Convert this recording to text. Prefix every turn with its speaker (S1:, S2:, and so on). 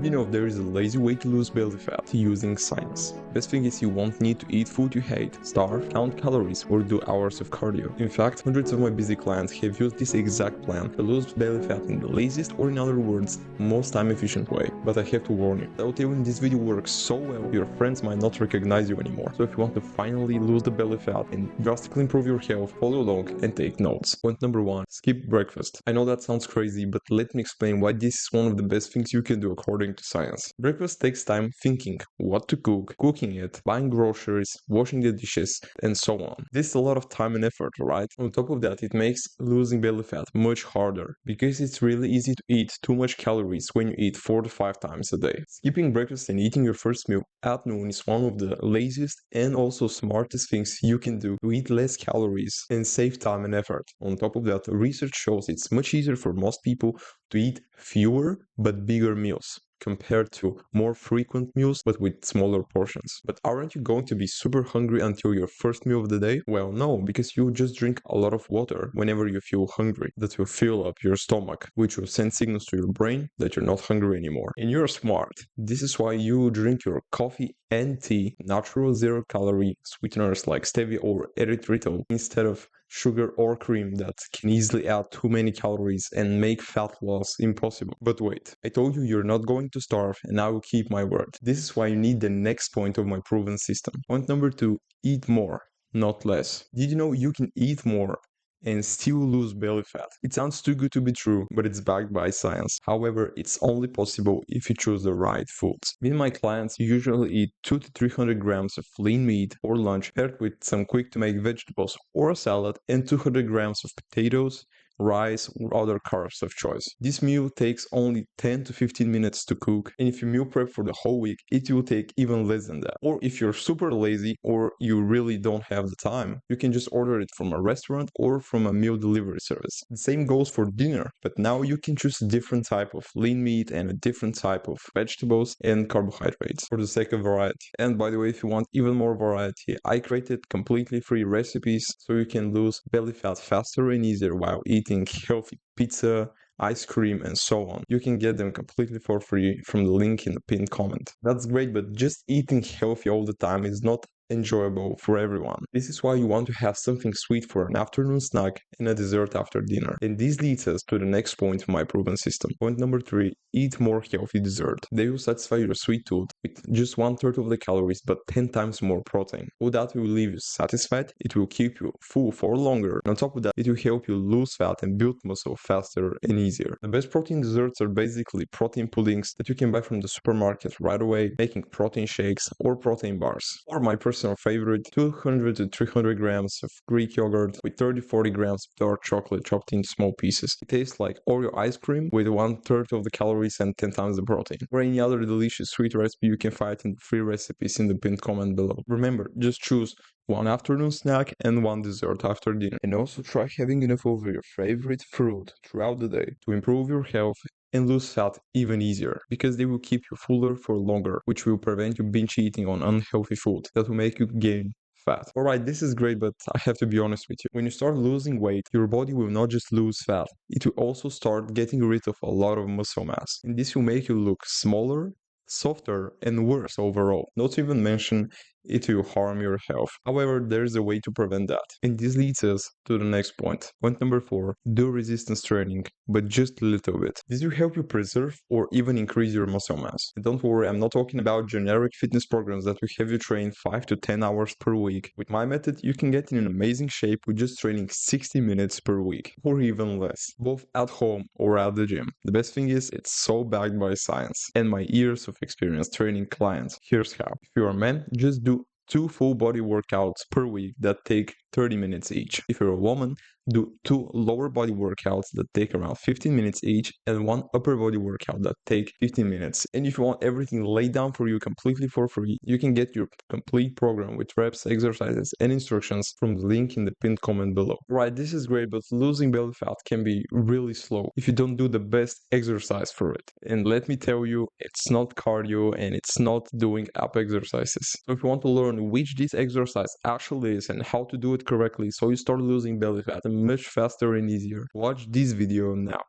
S1: Did you know there is a lazy way to lose belly fat using science? Best thing is you won't need to eat food you hate, starve, count calories, or do hours of cardio. In fact, hundreds of my busy clients have used this exact plan to lose belly fat in the laziest, or in other words, most time efficient way. But I have to warn you, without even this video works so well, your friends might not recognize you anymore. So if you want to finally lose the belly fat and drastically improve your health, follow along and take notes. Point number 1. Skip breakfast. I know that sounds crazy, but let me explain why this is one of the best things you can do according to science. Breakfast takes time thinking what to cook, cooking it, buying groceries, washing the dishes, and so on. This is a lot of time and effort, right? On top of that, it makes losing belly fat much harder because it's really easy to eat too much calories when you eat 4 to 5 times a day. Skipping breakfast and eating your first meal at noon is one of the laziest and also smartest things you can do to eat less calories and save time and effort. On top of that, research shows it's much easier for most people to eat fewer but bigger meals compared to more frequent meals but with smaller portions. But aren't you going to be super hungry until your first meal of the day? Well, no, because you just drink a lot of water whenever you feel hungry. That will fill up your stomach, which will send signals to your brain that you're not hungry anymore. And you're smart. This is why you drink your coffee and tea, natural zero-calorie sweeteners like stevia or erythritol, instead of sugar or cream that can easily add too many calories and make fat loss impossible. But wait, I told you you're not going to starve, and I will keep my word. This is why you need the next point of my proven system. Point number 2, eat more, not less. Did you know you can eat more and still lose belly fat? It sounds too good to be true, but it's backed by science. However, it's only possible if you choose the right foods. Me and my clients usually eat 200 to 300 grams of lean meat for lunch, paired with some quick to make vegetables or a salad, and 200 grams of potatoes, rice, or other carbs of choice. This meal takes only 10 to 15 minutes to cook, and if you meal prep for the whole week, it will take even less than that. Or if you're super lazy or you really don't have the time, you can just order it from a restaurant or from a meal delivery service. The same goes for dinner, but now you can choose a different type of lean meat and a different type of vegetables and carbohydrates for the sake of variety. And by the way, if you want even more variety, I created completely free recipes so you can lose belly fat faster and easier while eating healthy pizza, ice cream, and so on. You can get them completely for free from the link in the pinned comment. That's great, but just eating healthy all the time is not enjoyable for everyone. This is why you want to have something sweet for an afternoon snack and a dessert after dinner. And this leads us to the next point of my proven system. Point number 3, eat more healthy dessert. They will satisfy your sweet tooth with just 1/3 of the calories but 10 times more protein. All that will leave you satisfied, it will keep you full for longer, and on top of that, it will help you lose fat and build muscle faster and easier. The best protein desserts are basically protein puddings that you can buy from the supermarket right away, making protein shakes or protein bars. Or my personal favorite, 200 to 300 grams of Greek yogurt with 30-40 grams of dark chocolate chopped into small pieces. It tastes like Oreo ice cream with 1/3 of the calories and 10 times the protein. Or any other delicious sweet recipe, you can find in the free recipes in the pinned comment below. Remember, just choose one afternoon snack and one dessert after dinner. And also try having enough of your favorite fruit throughout the day to improve your health and lose fat even easier, because they will keep you fuller for longer, which will prevent you binge eating on unhealthy food that will make you gain fat. Alright, this is great, but I have to be honest with you. When you start losing weight, your body will not just lose fat, it will also start getting rid of a lot of muscle mass. And this will make you look smaller, softer, and worse overall. Not to even mention, it will harm your health. However, there is a way to prevent that. And this leads us to the next point. Point number 4, do resistance training, but just a little bit. This will help you preserve or even increase your muscle mass. And don't worry, I'm not talking about generic fitness programs that will have you train 5 to 10 hours per week. With my method, you can get in an amazing shape with just training 60 minutes per week, or even less, both at home or at the gym. The best thing is, it's so backed by science and my years of experience training clients. Here's how. If you're a man, just do 2 full body workouts per week that take 30 minutes each. If you're a woman, do 2 lower body workouts that take around 15 minutes each and 1 upper body workout that take 15 minutes. And if you want everything laid down for you completely for free, you can get your complete program with reps, exercises, and instructions from the link in the pinned comment below. Right, this is great, but losing belly fat can be really slow if you don't do the best exercise for it. And let me tell you, it's not cardio and it's not doing ab exercises. So if you want to learn which this exercise actually is and how to do it correctly so you start losing belly fat much faster and easier, watch this video now.